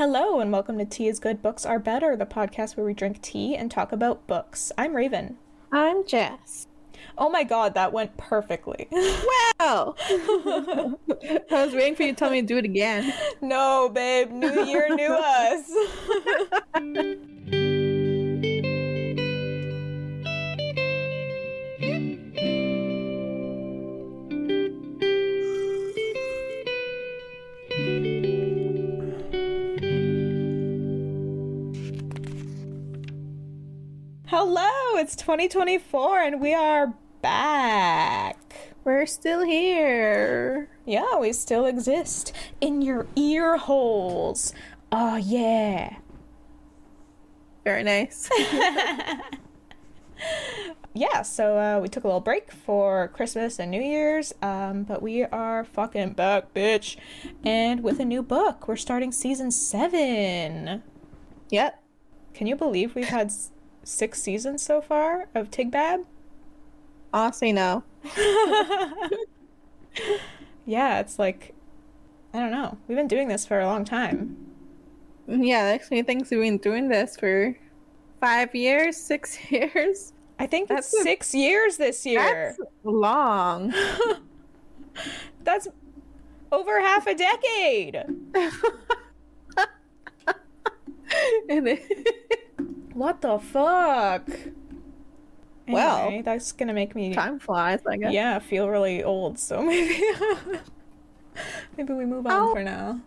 Hello, and welcome to Tea is Good, Books Are Better, the podcast where we drink tea and talk about books. I'm Raven. I'm Jess. Oh my god, that went perfectly. Wow! I was waiting for you to tell me to do it again. No, babe. New year, new us. Hello, it's 2024 and we are back. We're still here. Yeah, we still exist in your ear holes. Oh, yeah. Very nice. Yeah, so we took a little break for Christmas and New Year's, but we are fucking back, bitch. And with a new book, we're starting season 7. Yep. Can you believe we've had 6 seasons so far of TIGBAB? Honestly, no. Yeah, it's like, I don't know. We've been doing this for a long time. Yeah, that actually thinks we've been doing this for 5 years, 6 years. I think that's 6 years this year. That's long. That's over half a decade. What the fuck? Well, anyway, that's gonna make me time flies, I guess. Yeah, feel really old, so maybe maybe we move on for now.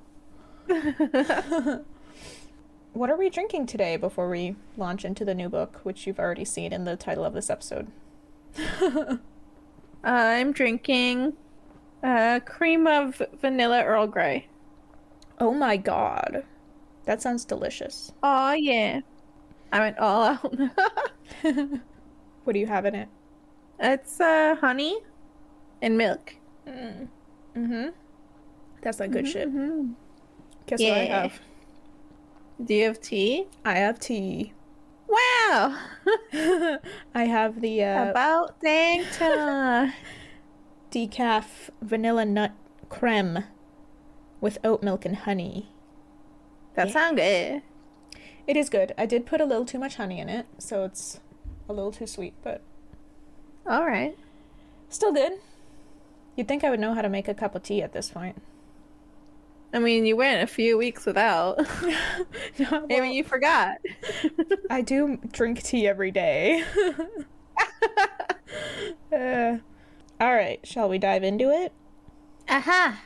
What are we drinking today before we launch into the new book, which you've already seen in the title of this episode? I'm drinking cream of vanilla Earl Grey. Oh my god. That sounds delicious. Oh yeah. I went all out. What do you have in it? It's honey and milk. Mm-hmm. That's like good shit. Mm-hmm. Guess what I have? Do you have tea? I have tea. Wow! I have the About dang time. decaf vanilla nut creme with oat milk and honey. That sounds good. It is good. I did put a little too much honey in it, so it's a little too sweet, but Alright. still good. You'd think I would know how to make a cup of tea at this point. I mean, you went a few weeks without. No, well, Maybe you forgot. I do drink tea every day. Alright, shall we dive into it? Aha!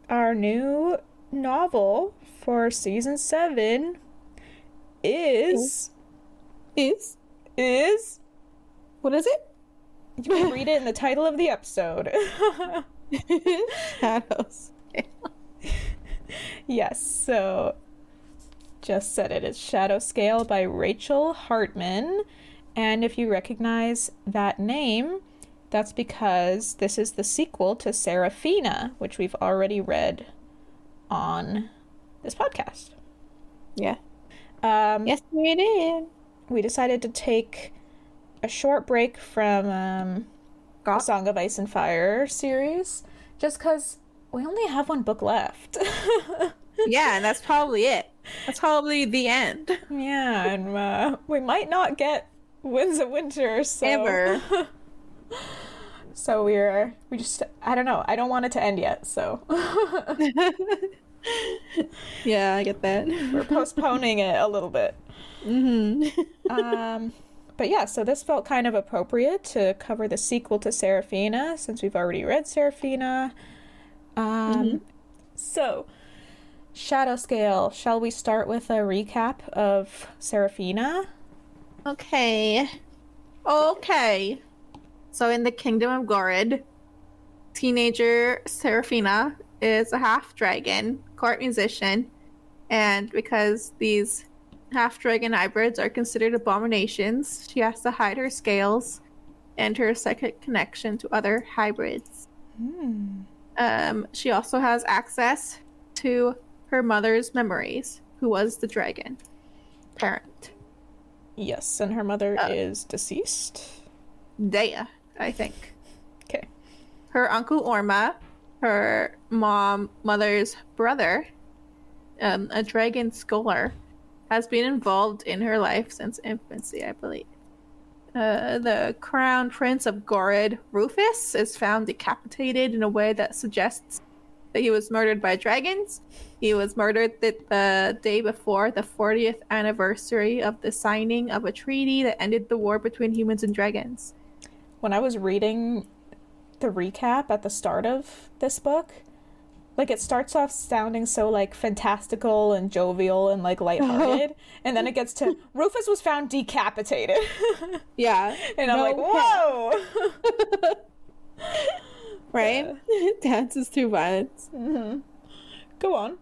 Our new novel for season 7 is... What is it? You can read it in the title of the episode. Shadows. Yes, so just said it is Shadow Scale by Rachel Hartman. And if you recognize that name, that's because this is the sequel to Seraphina, which we've already read on this podcast. Yeah. Yes, we did. We decided to take a short break from the Song of Ice and Fire series, just because we only have one book left. Yeah, and that's probably it. That's probably the end. Yeah, and we might not get Winds of Winter, so... Ever. So we just, I don't know. I don't want it to end yet, so... Yeah, I get that. We're postponing it a little bit. Mm-hmm. But yeah, so this felt kind of appropriate to cover the sequel to Seraphina, since we've already read Seraphina. So, Shadow Scale, shall we start with a recap of Seraphina? Okay. So in the kingdom of Goredd, teenager Seraphina is a half-dragon court musician, and because these half-dragon hybrids are considered abominations, she has to hide her scales and her psychic connection to other hybrids. She also has access to her mother's memories, who was the dragon parent. Yes, and her mother is deceased. Dea, I think. Okay. Her uncle Orma, her mother's brother, a dragon scholar, has been involved in her life since infancy, I believe. The crown prince of Goredd, Rufus, is found decapitated in a way that suggests that he was murdered by dragons. He was murdered the day before the 40th anniversary of the signing of a treaty that ended the war between humans and dragons. When I was reading the recap at the start of this book, like, it starts off sounding so, like, fantastical and jovial and, like, lighthearted, and then it gets to, Rufus was found decapitated. Yeah. And I'm like, whoa! Right? Dances to violence. Mm-hmm. Go on.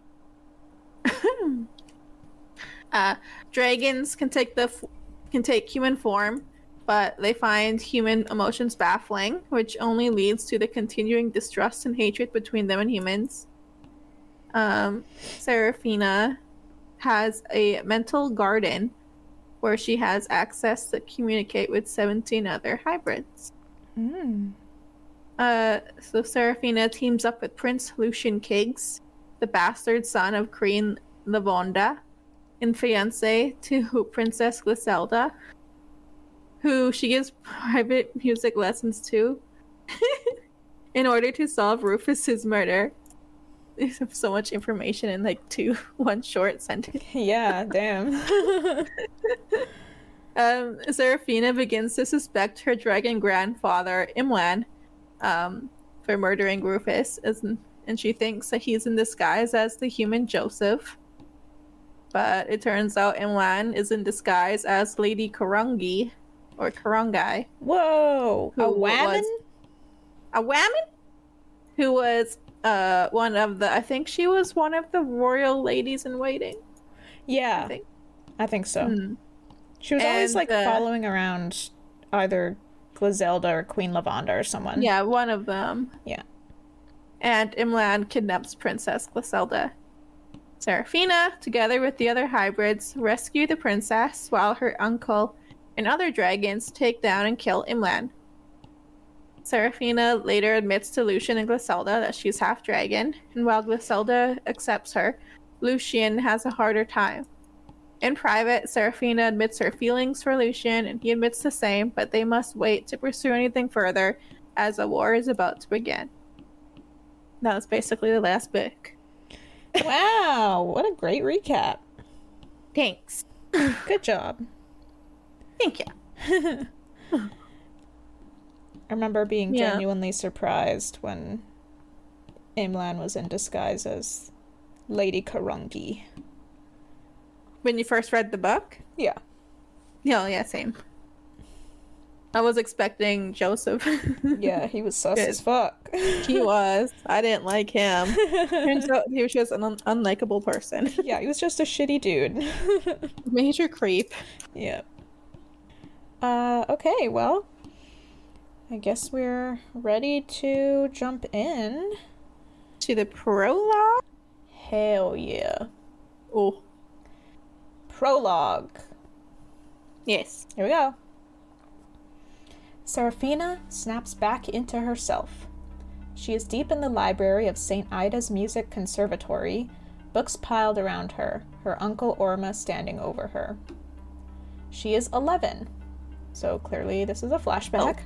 Dragons can take human form, but they find human emotions baffling, which only leads to the continuing distrust and hatred between them and humans. Seraphina has a mental garden where she has access to communicate with 17 other hybrids. So Seraphina teams up with Prince Lucian Kiggs, the bastard son of Queen Lavonda, and fiancé to Princess Glisselda, who she gives private music lessons to in order to solve Rufus's murder. There's so much information in like one short sentence. Yeah, damn. Seraphina begins to suspect her dragon grandfather, Imlan, for murdering Rufus, and she thinks that he's in disguise as the human Joseph. But it turns out Imlan is in disguise as Lady Kurungi, or Kurungai. Whoa! A whammon? A whammon? Who was I think she was one of the royal ladies in waiting. Yeah, I think so. Mm. She was always like following around either Glisselda or Queen Lavonda or someone. Yeah, one of them. Yeah. And Imlan kidnaps Princess Glisselda. Seraphina, together with the other hybrids, rescue the princess while her uncle and other dragons take down and kill Imlan. Seraphina later admits to Lucian and Glisselda that she's half dragon, and while Glisselda accepts her, Lucian has a harder time. In private, Seraphina admits her feelings for Lucian, and he admits the same, but they must wait to pursue anything further, as a war is about to begin. That was basically the last book. Wow, what a great recap. Thanks. Good job. Thank you. I remember being genuinely surprised when Imlan was in disguise as Lady Kurungi. When you first read the book? Yeah. Yeah, same. I was expecting Joseph. Yeah, he was sus as fuck. He was. I didn't like him. Turns out he was just an unlikable person. Yeah, he was just a shitty dude. Major creep. Yeah. Okay, well, I guess we're ready to jump in. To the prologue? Hell yeah. Oh. Prologue. Yes. Here we go. Seraphina snaps back into herself. She is deep in the library of St. Ida's Music Conservatory, books piled around her, her uncle Orma standing over her. She is 11, so clearly this is a flashback. Oh.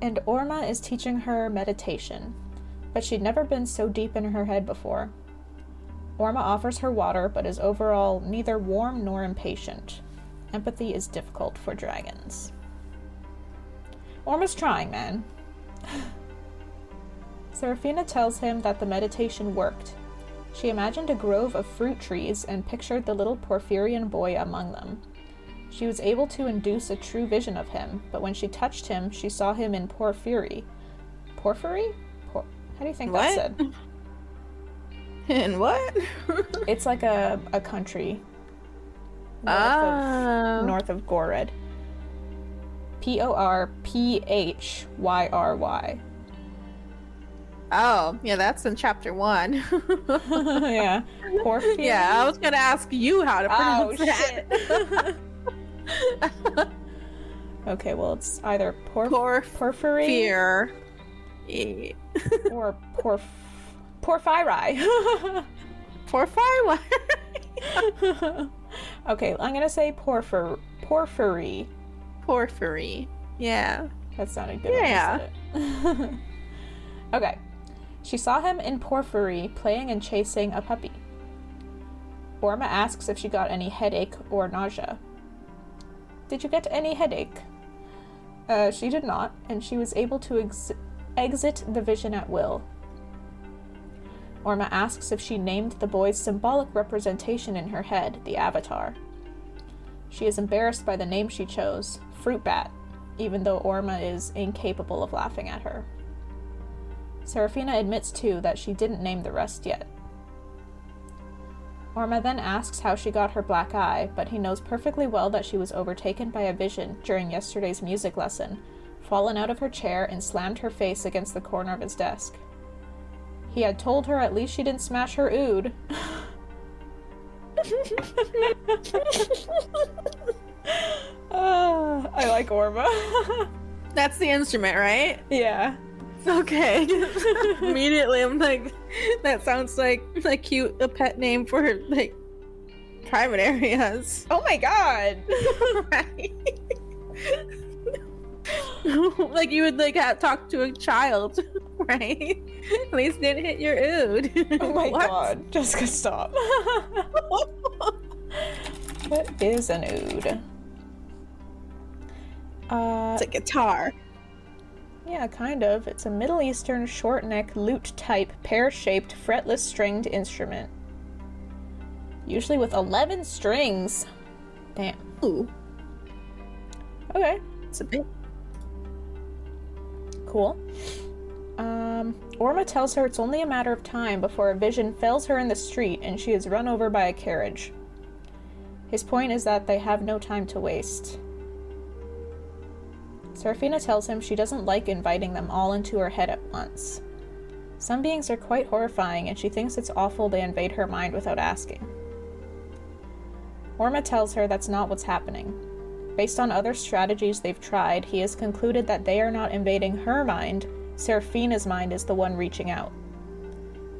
And Orma is teaching her meditation, but she'd never been so deep in her head before. Orma offers her water, but is overall neither warm nor impatient. Empathy is difficult for dragons. Orma's trying, man. Seraphina tells him that the meditation worked. She imagined a grove of fruit trees and pictured the little Porphyrian boy among them. She was able to induce a true vision of him, but when she touched him, she saw him in porphyry. Porphyry? How do you think that's said? In what? It's like a country north of Goredd. Porphyry. Oh, yeah, that's in chapter 1. Yeah. Porphyry. Yeah, I was gonna ask you how to pronounce that. Shit. Okay, well, it's either porphyry or porphyri. Porphyry? Okay, I'm gonna say porphyry. Porphyry. Yeah. That sounded good. Yeah. Okay. She saw him in porphyry playing and chasing a puppy. Orma asks if she got any headache or nausea. Did you get any headache? She did not, and she was able to exit the vision at will. Orma asks if she named the boy's symbolic representation in her head, the Avatar. She is embarrassed by the name she chose, Fruit Bat, even though Orma is incapable of laughing at her. Seraphina admits too that she didn't name the rest yet. Orma then asks how she got her black eye, but he knows perfectly well that she was overtaken by a vision during yesterday's music lesson, fallen out of her chair and slammed her face against the corner of his desk. He had told her at least she didn't smash her ood. I like Orma. That's the instrument, right? Yeah. Okay. Immediately I'm like, that sounds like a pet name for like private areas. Oh my god. Right. Like you would like talk to a child, right? At least didn't hit your ood. Oh my god. Jessica, stop. What is an oud? It's a guitar. Yeah, kind of. It's a Middle Eastern short-neck lute-type, pear-shaped, fretless stringed instrument. Usually with 11 strings. Damn. Ooh. Okay. It's a bit. Cool. Orma tells her it's only a matter of time before a vision fells her in the street and she is run over by a carriage. His point is that they have no time to waste. Seraphina tells him she doesn't like inviting them all into her head at once. Some beings are quite horrifying, and she thinks it's awful they invade her mind without asking. Orma tells her that's not what's happening. Based on other strategies they've tried, he has concluded that they are not invading her mind, Seraphina's mind is the one reaching out.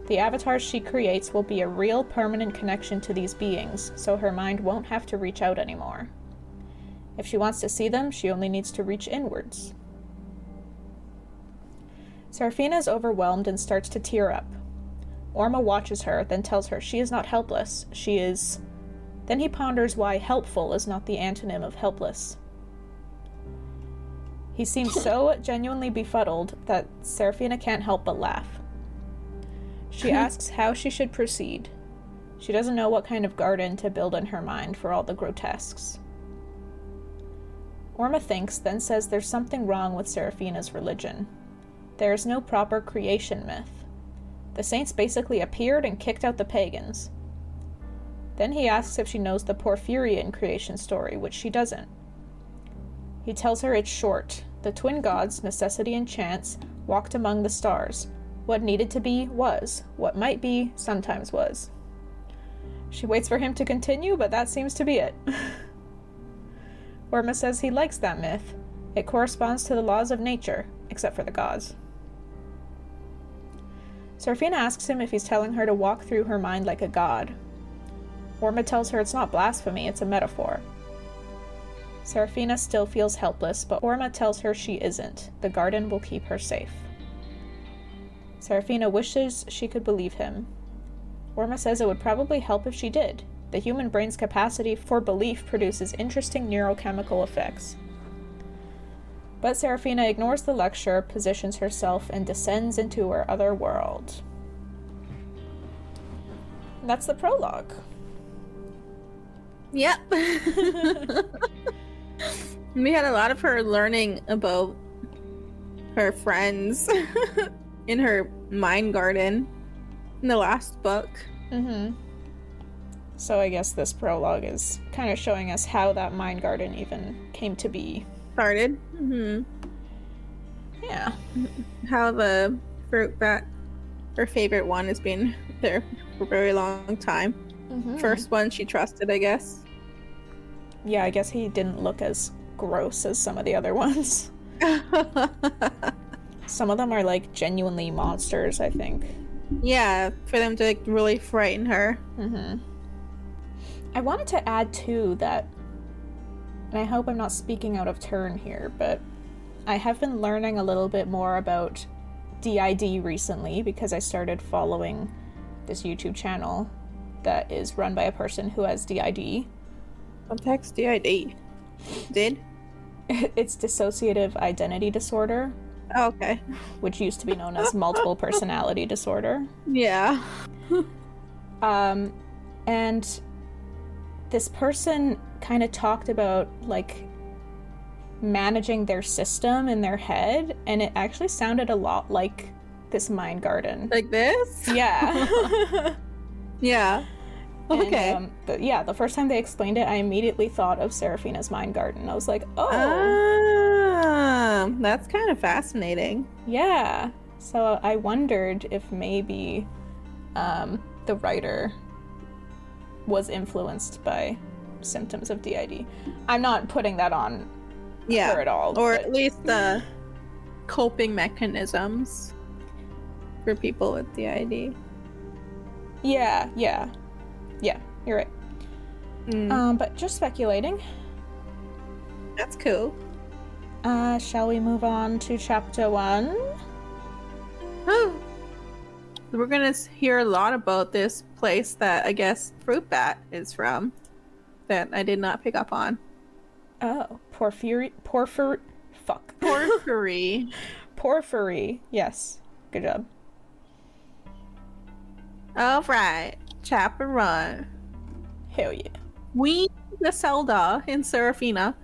The avatars she creates will be a real permanent connection to these beings, so her mind won't have to reach out anymore. If she wants to see them, she only needs to reach inwards. Seraphina is overwhelmed and starts to tear up. Orma watches her, then tells her she is not helpless, she is... Then he ponders why helpful is not the antonym of helpless. He seems so genuinely befuddled that Seraphina can't help but laugh. She asks how she should proceed. She doesn't know what kind of garden to build in her mind for all the grotesques. Orma thinks, then says there's something wrong with Seraphina's religion. There is no proper creation myth. The saints basically appeared and kicked out the pagans. Then he asks if she knows the Porphyrian creation story, which she doesn't. He tells her it's short. The twin gods, necessity and chance, walked among the stars. What needed to be, was. What might be, sometimes was. She waits for him to continue, but that seems to be it. Orma says he likes that myth. It corresponds to the laws of nature, except for the gods. Seraphina asks him if he's telling her to walk through her mind like a god. Orma tells her it's not blasphemy, it's a metaphor. Seraphina still feels helpless, but Orma tells her she isn't. The garden will keep her safe. Seraphina wishes she could believe him. Orma says it would probably help if she did. The human brain's capacity for belief produces interesting neurochemical effects. But Seraphina ignores the lecture, positions herself, and descends into her other world. And that's the prologue. Yep. We had a lot of her learning about her friends in her mind garden in the last book. Mm-hmm. So I guess this prologue is kind of showing us how that mind garden even came to be. Started. Mm-hmm. Yeah. How the fruit bat, her favorite one, has been there for a very long time. Mm-hmm. First one she trusted, I guess. Yeah, I guess he didn't look as gross as some of the other ones. Some of them are like genuinely monsters, I think. Yeah, for them to like really frighten her. Mm-hmm. I wanted to add too that, and I hope I'm not speaking out of turn here, but I have been learning a little bit more about DID recently because I started following this YouTube channel that is run by a person who has DID. Context DID. Did? It's dissociative identity disorder. Oh, okay. Which used to be known as multiple personality disorder. Yeah. And this person kind of talked about, like, managing their system in their head, and it actually sounded a lot like this mind garden. Like this? Yeah. Yeah. Okay. And, the first time they explained it, I immediately thought of Seraphina's mind garden. I was like, oh. That's kind of fascinating. Yeah. So I wondered if maybe the writer was influenced by symptoms of DID. I'm not putting that on her at all. Or at least the coping mechanisms for people with DID. Yeah, you're right. But just speculating. That's cool. Shall we move on to chapter 1? We're gonna hear a lot about this place that I guess Fruit Bat is from that I did not pick up on. Oh, Porphyry. Porphyry. Yes. Good job. Alright. Chapter 1. Hell yeah. We, Glisselda and Seraphina,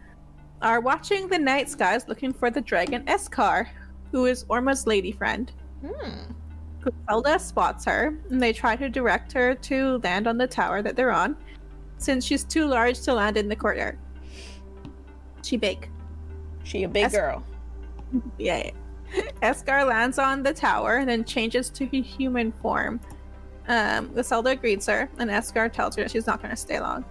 are watching the night skies looking for the dragon Eskar, who is Orma's lady friend. Glisselda spots her, and they try to direct her to land on the tower that they're on, since she's too large to land in the courtyard. She big. She a big girl. Yeah. Eskar lands on the tower and then changes to human form. Glisselda greets her, and Eskar tells her that she's not going to stay long.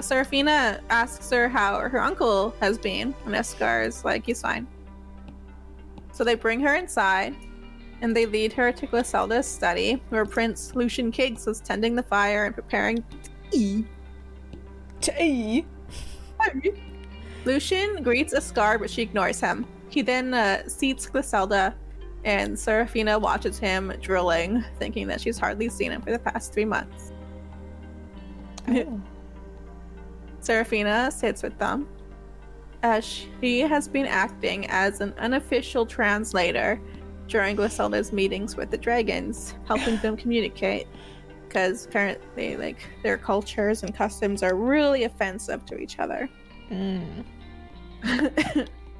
Seraphina asks her how her uncle has been, and Eskar is like, he's fine. So they bring her inside, and they lead her to Glisselda's study, where Prince Lucian Kiggs is tending the fire and preparing tea. Tea? Lucian greets Eskar, but she ignores him. He then seats Glisselda, and Seraphina watches him drilling, thinking that she's hardly seen him for the past 3 months. Oh. Seraphina sits with them, as she has been acting as an unofficial translator during Glisselda's meetings with the dragons, helping them communicate, because apparently, like, their cultures and customs are really offensive to each other.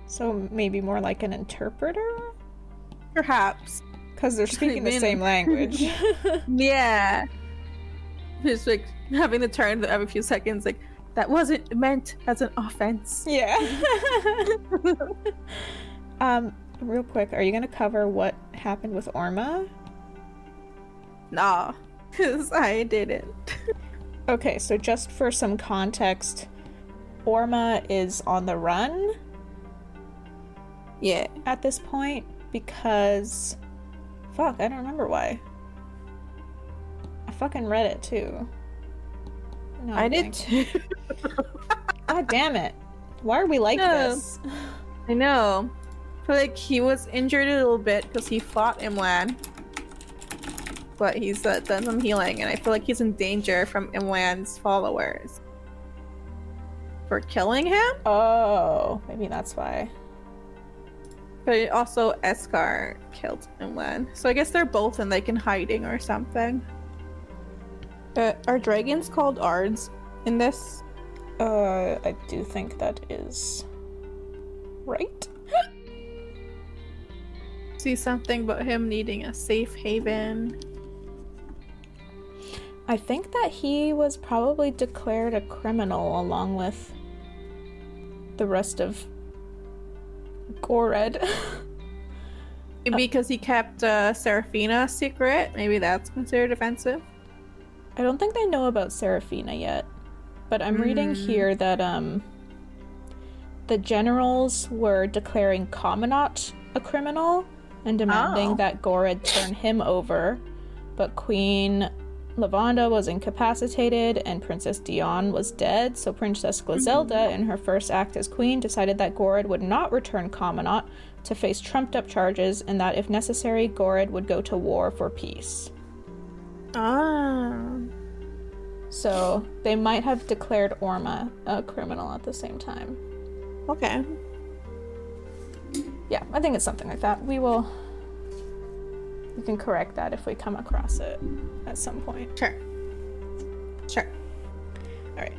So maybe more like an interpreter? Perhaps. Because they're speaking the same language. Yeah. Just like having the turn every few seconds, like, that wasn't meant as an offense. Yeah. Real quick, are you going to cover what happened with Orma? Nah, because I didn't. Okay, so just for some context, Orma is on the run. Yeah. At this point, because... Fuck, I don't remember why. I fucking read it too. No, I did too. God damn it. Why are we like this? I know. I feel like he was injured a little bit because he fought Imlan. But he's done some healing, and I feel like he's in danger from Imlan's followers. For killing him? Oh, maybe that's why. But also Eskar killed Imlan. So I guess they're both in hiding or something. Are dragons called Ards in this? I do think that is right. See something about him needing a safe haven. I think that he was probably declared a criminal along with the rest of Goredd. Because he kept Seraphina secret. Maybe that's considered offensive. I don't think they know about Seraphina yet, but I'm reading here that the generals were declaring Cominot a criminal and demanding that Goredd turn him over but Queen Lavanda was incapacitated and Princess Dion was dead, so Princess Glisselda, in her first act as queen, decided that Goredd would not return Commandant to face trumped-up charges, and that if necessary, Goredd would go to war for peace. Ah. So they might have declared Orma a criminal at the same time. Okay. Yeah, I think it's something like that. We can correct that if we come across it at some point. Sure. Alright.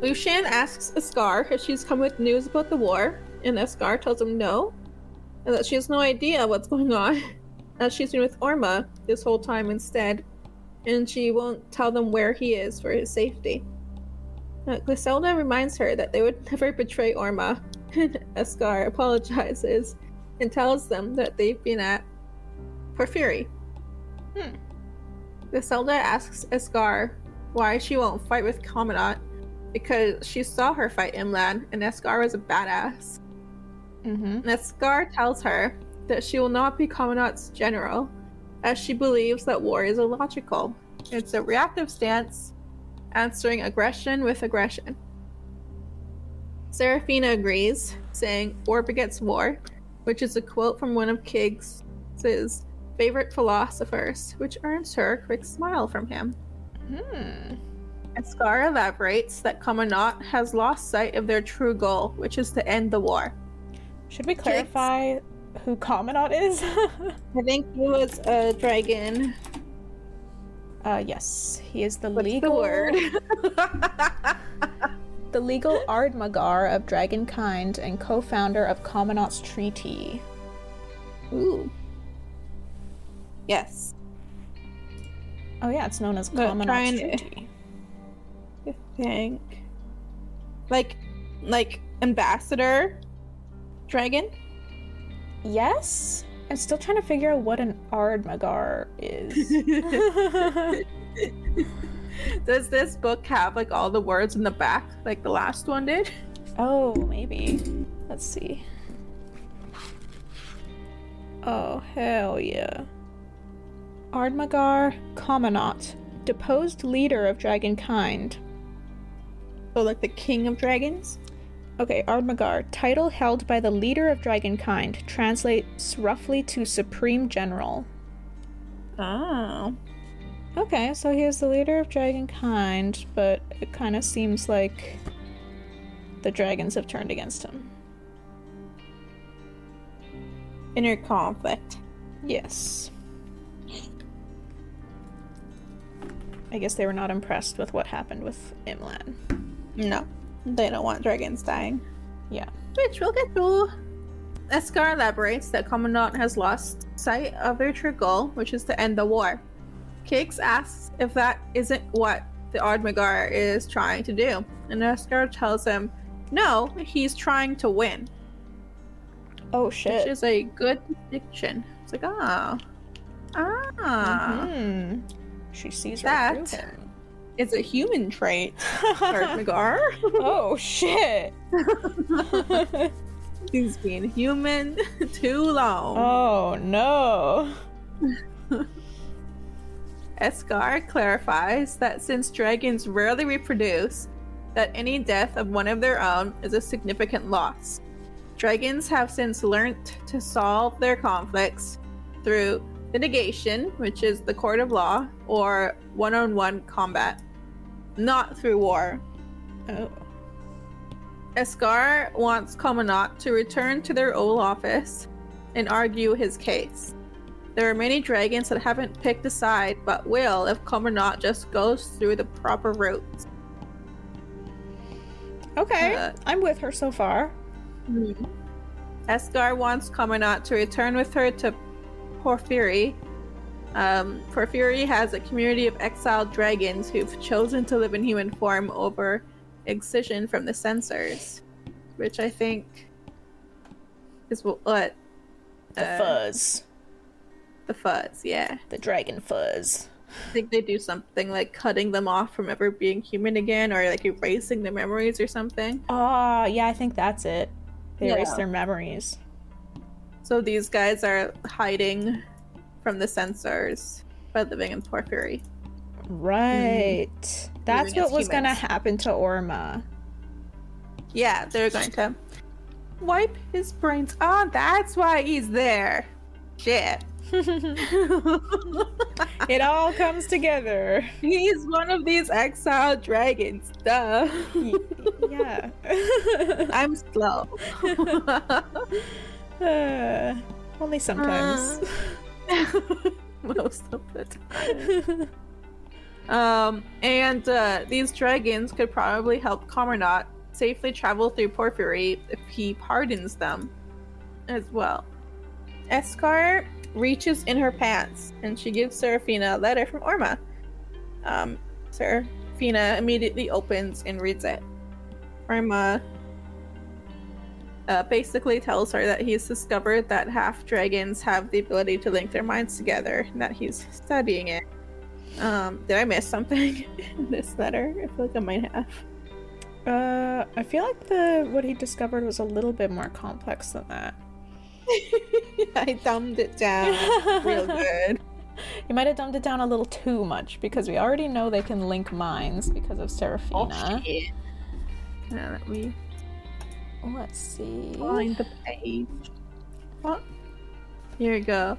Lucian asks Ascar if she's come with news about the war, and Ascar tells him no, and that she has no idea what's going on, as she's been with Orma this whole time instead, and she won't tell them where he is for his safety. Glisselda reminds her that they would never betray Orma, and Ascar apologizes and tells them that they've been at Porphyry. Glisselda asks Ascar why she won't fight with Commandant, because she saw her fight Imlan, and Ascar was a badass. And Ascar tells her that she will not be Commandant's general, as she believes that war is illogical. It's a reactive stance, answering aggression with aggression. Seraphina agrees, saying, "War begets war," which is a quote from one of Kiggs' favorite philosophers, which earns her a quick smile from him. Ascar elaborates that Commandant has lost sight of their true goal, which is to end the war. Should we clarify who Commandant is? I think he was a dragon. Yes. He is the What's legal... the word? the legal Ardmagar of Dragonkind and co-founder of Commandant's Treaty. Ooh. Yes. Oh yeah, it's known as But Commandant's Treaty. I think. Like ambassador dragon? Yes? I'm still trying to figure out what an Ardmagar is. Does this book have like all the words in the back like the last one did? Oh, maybe. Let's see. Oh, hell yeah. Ardmagar Commandant, deposed leader of Dragonkind. So like the king of dragons? Okay, Ardmagar, title held by the leader of Dragonkind, translates roughly to Supreme General. Oh. Okay, so he is the leader of Dragonkind, but it kind of seems like the dragons have turned against him. Inner conflict. Yes. I guess they were not impressed with what happened with Imlan. No. They don't want dragons dying. Yeah. Which we'll get to. Ascar elaborates that Commandant has lost sight of their true goal, which is to end the war. Kiggs asks if that isn't what the Ardmagar is trying to do, and Ascar tells him, no, he's trying to win. Oh shit. Which is a good distinction. It's like, She sees right that through him. It's a human trait, Ardmagar. Oh shit. He's been human too long. Oh no. Ascar clarifies that since dragons rarely reproduce, that any death of one of their own is a significant loss. Dragons have since learnt to solve their conflicts through litigation, which is the court of law, or one-on-one combat, not through war. Oh. Ascar wants Commandant to return to their old office and argue his case. There are many dragons that haven't picked a side, but will if Commandant just goes through the proper routes. Okay, I'm with her so far. Ascar wants Commandant to return with her to Porphyry. Porphyry has a community of exiled dragons who've chosen to live in human form over excision from the censors, which I think is what The fuzz. The fuzz, yeah. The dragon fuzz. I think they do something like cutting them off from ever being human again, or like erasing their memories or something. Yeah, I think that's it. They erase Yeah. their memories. So these guys are hiding from the sensors by living in porphyry. Right. That's Living what as was going to humans. happen to Orma. Yeah, they're going to wipe his brains. Oh, that's why he's there. Shit. It all comes together. He's one of these exiled dragons. Duh. Yeah. I'm slow. Only sometimes. Most of the time. And these dragons could probably help Commandant safely travel through porphyry if he pardons them as well. Eskar reaches in her pants and she gives Seraphina a letter from Orma. Seraphina immediately opens and reads it. Orma basically tells her that he's discovered that half dragons have the ability to link their minds together and that he's studying it. Did I miss something in this letter? I feel like I might have. I feel like what he discovered was a little bit more complex than that. I dumbed it down real good. You might have dumbed it down a little too much because we already know they can link minds because of Seraphina. Oh, shit. Now let me Let's see. find the page. Oh, here we go.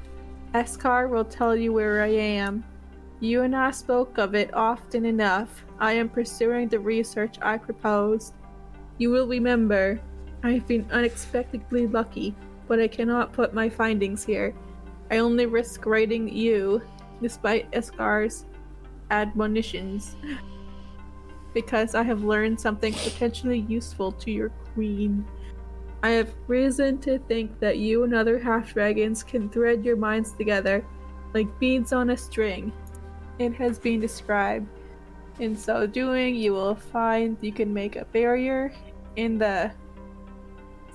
Eskar will tell you where I am. You and I spoke of it often enough. I am pursuing the research I proposed. You will remember, I've been unexpectedly lucky, but I cannot put my findings here. I only risk writing you, despite Eskar's admonitions, because I have learned something potentially useful to your queen. I have reason to think that you and other half-dragons can thread your minds together like beads on a string. It has been described. In so doing, you will find you can make a barrier in the,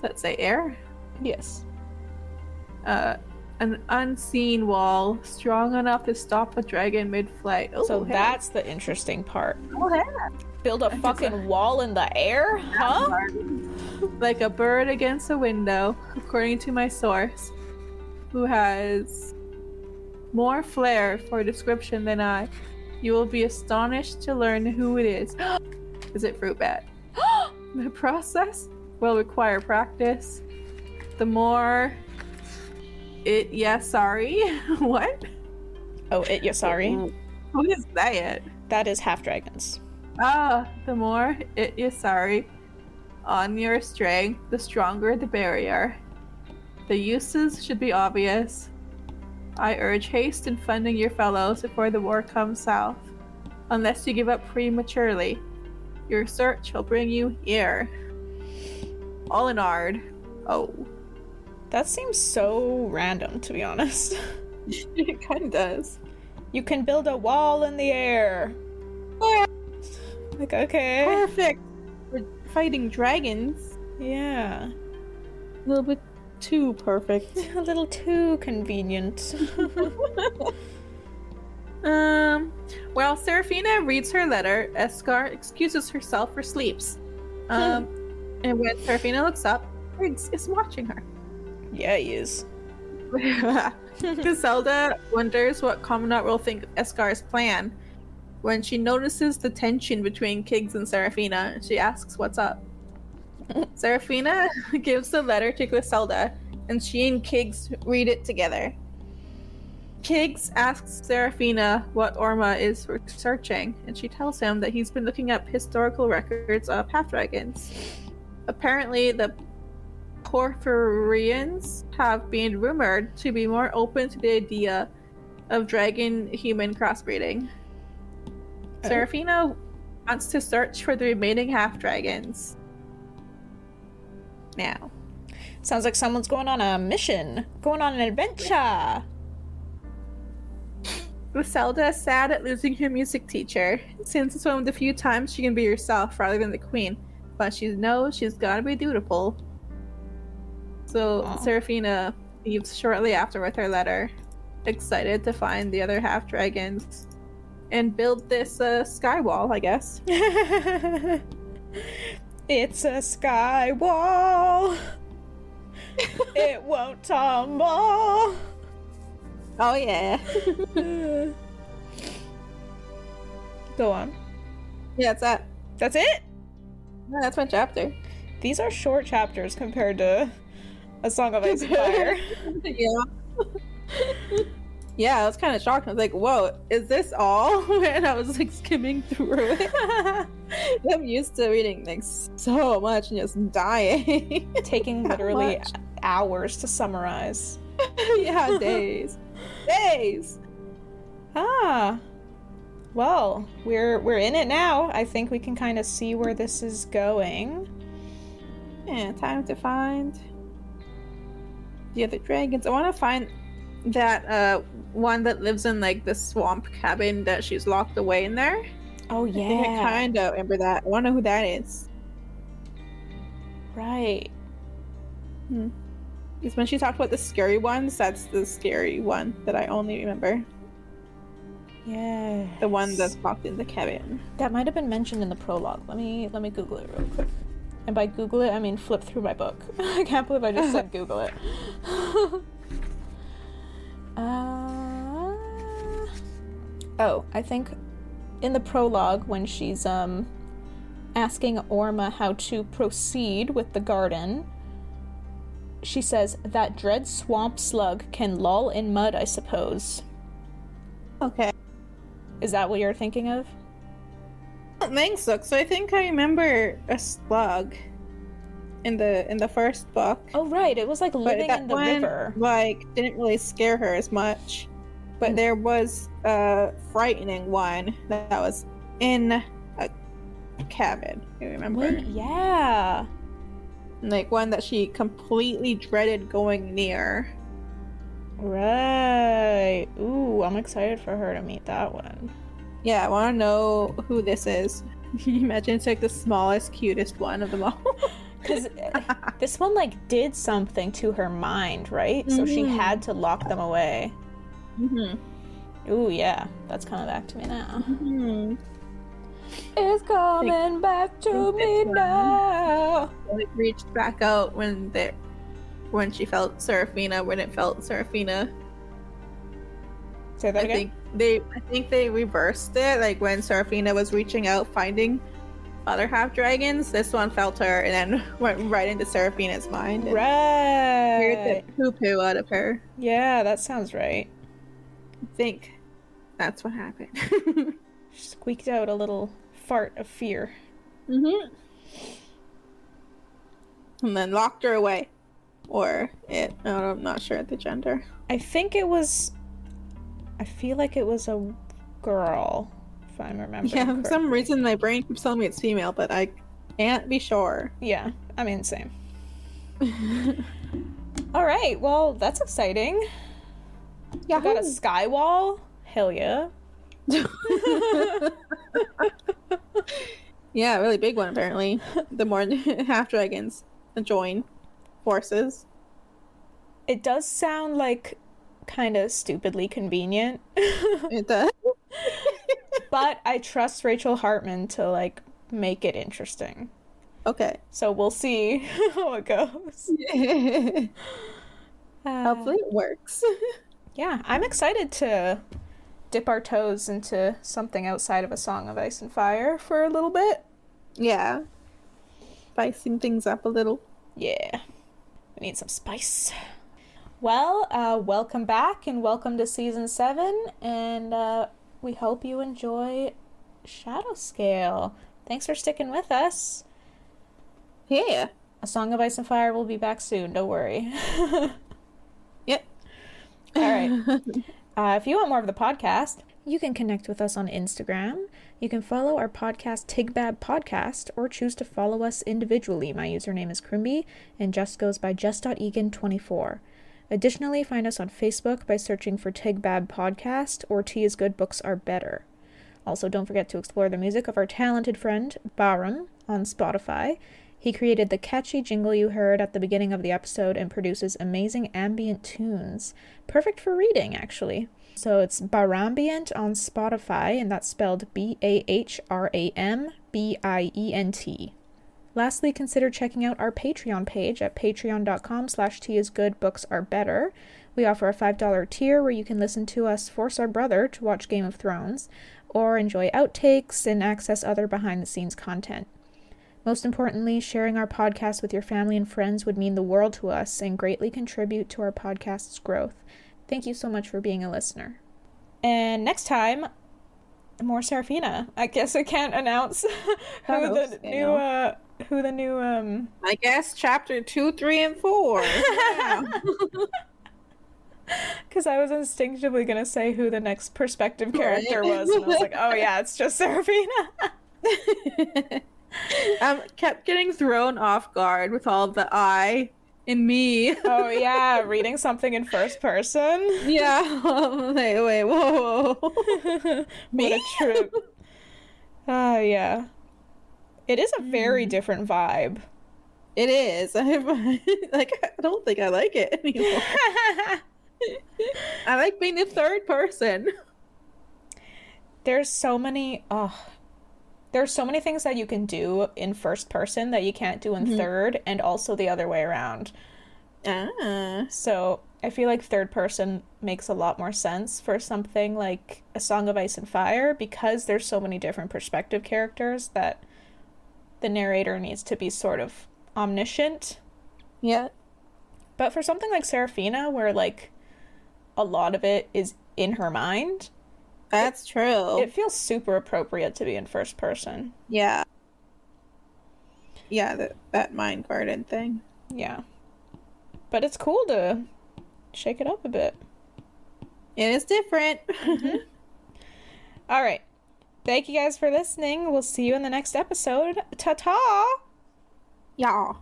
let's say, air? Yes. An unseen wall strong enough to stop a dragon mid-flight. Oh, So hey. that's the interesting part. Oh, hey. Build a fucking wall in the air? Huh? Like a bird against a window, according to my source, who has more flair for description than I. You will be astonished to learn who it is. Is it Fruit Bat? The process will require practice. The more sorry. What? Oh, sorry. What is that? That is half dragons. The more sorry on your string, the stronger the barrier. The uses should be obvious. I urge haste in funding your fellows before the war comes south, unless you give up prematurely. Your search will bring you here. All in Ard. Oh. That seems so random, to be honest. It kind of does. You can build a wall in the air. Like, okay. Perfect for fighting dragons. Yeah. A little bit too perfect. A little too convenient. While Seraphina reads her letter, Eskar excuses herself for sleeps. And when Seraphina looks up, Kiggs is watching her. Yeah, he is. Glisselda wonders what Commandant will think of Eskar's plan. When she notices the tension between Kiggs and Seraphina, she asks what's up. Seraphina gives the letter to Glisselda, and she and Kiggs read it together. Kiggs asks Seraphina what Orma is researching, and she tells him that he's been looking up historical records of half-dragons. Apparently, the Porphyrians have been rumored to be more open to the idea of dragon-human crossbreeding. Seraphina wants to search for the remaining half-dragons. Now. Sounds like someone's going on a mission. Going on an adventure. Glisselda is sad at losing her music teacher, since it's one of the few times she can be herself rather than the queen. But she knows she's gotta be dutiful. So Seraphina leaves shortly after with her letter, excited to find the other half-dragons and build this sky wall, I guess. It's a sky wall. It won't tumble. Oh yeah. Go on. Yeah, that's that. That's it? Yeah, that's my chapter. These are short chapters compared to A Song of Ice and Fire. Yeah. Yeah, I was kind of shocked. I was like, whoa, is this all? And I was like skimming through it. I'm used to reading like so much and just dying. Taking That literally much. hours to summarize. Yeah, days. Days. Ah. Well, we're in it now. I think we can kind of see where this is going. Yeah, time to find the other dragons. I want to find that one that lives in like the swamp cabin that she's locked away in there. Oh I think I yeah. kind of remember that. I want to know who that is. Right. Because when she talked about the scary ones, that's the scary one that I only remember. Yeah. The one that's locked in the cabin. That might have been mentioned in the prologue. Let me Google it real quick. And by Google it, I mean flip through my book. I can't believe I just said Google it. Oh, I think in the prologue when she's asking Orma how to proceed with the garden, she says, "That dread swamp slug can loll in mud, I suppose." Okay. Is that what you're thinking of? I don't think so. So I think I remember a slug in the first book. Oh, right. It was like But living that in the one, river. like, didn't really scare her as much. But there was a frightening one that was in a cabin. I remember. Yeah. Like one that she completely dreaded going near. Right. Ooh, I'm excited for her to meet that one. Yeah, I want to know who this is. Can you imagine it's like the smallest, cutest one of them all? Because this one, like, did something to her mind, right? So she had to lock them away. Ooh, yeah. That's coming back to me now. It's coming back to me now. It reached back out when she felt Seraphina, when it felt Seraphina. Say that again? I think they reversed it. Like when Seraphina was reaching out, finding other half dragons, this one felt her and then went right into Seraphina's mind. And Right. scared the poo-poo out of her. Yeah, that sounds right. I think that's what happened. She squeaked out a little fart of fear. And then locked her away. Or it. I'm not sure the gender. I feel like it was a girl, if I'm remembering Yeah, for correctly. some reason my brain keeps telling me it's female, but I can't be sure. Yeah, I mean, same. Alright, well, that's exciting. Yeah. We got a sky wall. Hell yeah. Yeah, a really big one apparently. The more half dragons join forces. It does sound like kind of stupidly convenient. It does. But I trust Rachel Hartman to, like, make it interesting. Okay. So we'll see how it goes. Hopefully it works. Yeah, I'm excited to dip our toes into something outside of A Song of Ice and Fire for a little bit. Yeah. Spicing things up a little. Yeah. We need some spice. Well, welcome back and welcome to Season 7, and we hope you enjoy Shadowscale. Thanks for sticking with us. Yeah. A Song of Ice and Fire will be back soon, don't worry. Yep. All right. If you want more of the podcast, you can connect with us on Instagram. You can follow our podcast, TIGBAB Podcast, or choose to follow us individually. My username is Crimby, and Just goes by Just.Egan24. Additionally, find us on Facebook by searching for TIGBAB Podcast or Tea is Good, Books Are Better. Also, don't forget to explore the music of our talented friend, Bahram, on Spotify. He created the catchy jingle you heard at the beginning of the episode and produces amazing ambient tunes. Perfect for reading, actually. So it's Bahrambient on Spotify, and that's spelled Bahrambient. Lastly, consider checking out our Patreon page at patreon.com/teaisgoodbooksArebetter, We offer a $5 tier where you can listen to us force our brother to watch Game of Thrones, or enjoy outtakes and access other behind-the-scenes content. Most importantly, sharing our podcast with your family and friends would mean the world to us and greatly contribute to our podcast's growth. Thank you so much for being a listener. And next time, more Seraphina. I guess I can't announce who the new I guess chapter 2, 3, and 4. Yeah. Because I was instinctively gonna say who the next perspective character was, and I was like, oh yeah, it's just Seraphina. I kept getting thrown off guard with all the I in me. Oh yeah, reading something in first person. Yeah. Wait, whoa. What a trip. Yeah. It is a very different vibe. It is. I don't think I like it anymore. I like being the third person. There's so many things that you can do in first person that you can't do in third, and also the other way around. So I feel like third person makes a lot more sense for something like A Song of Ice and Fire, because there's so many different perspective characters that the narrator needs to be sort of omniscient. Yeah. But for something like Seraphina, where like a lot of it is in her mind, that's true. It feels super appropriate to be in first person. Yeah. Yeah, that mind garden thing. Yeah. But it's cool to shake it up a bit. It is different. All right. Thank you guys for listening. We'll see you in the next episode. Ta-ta! Yeah.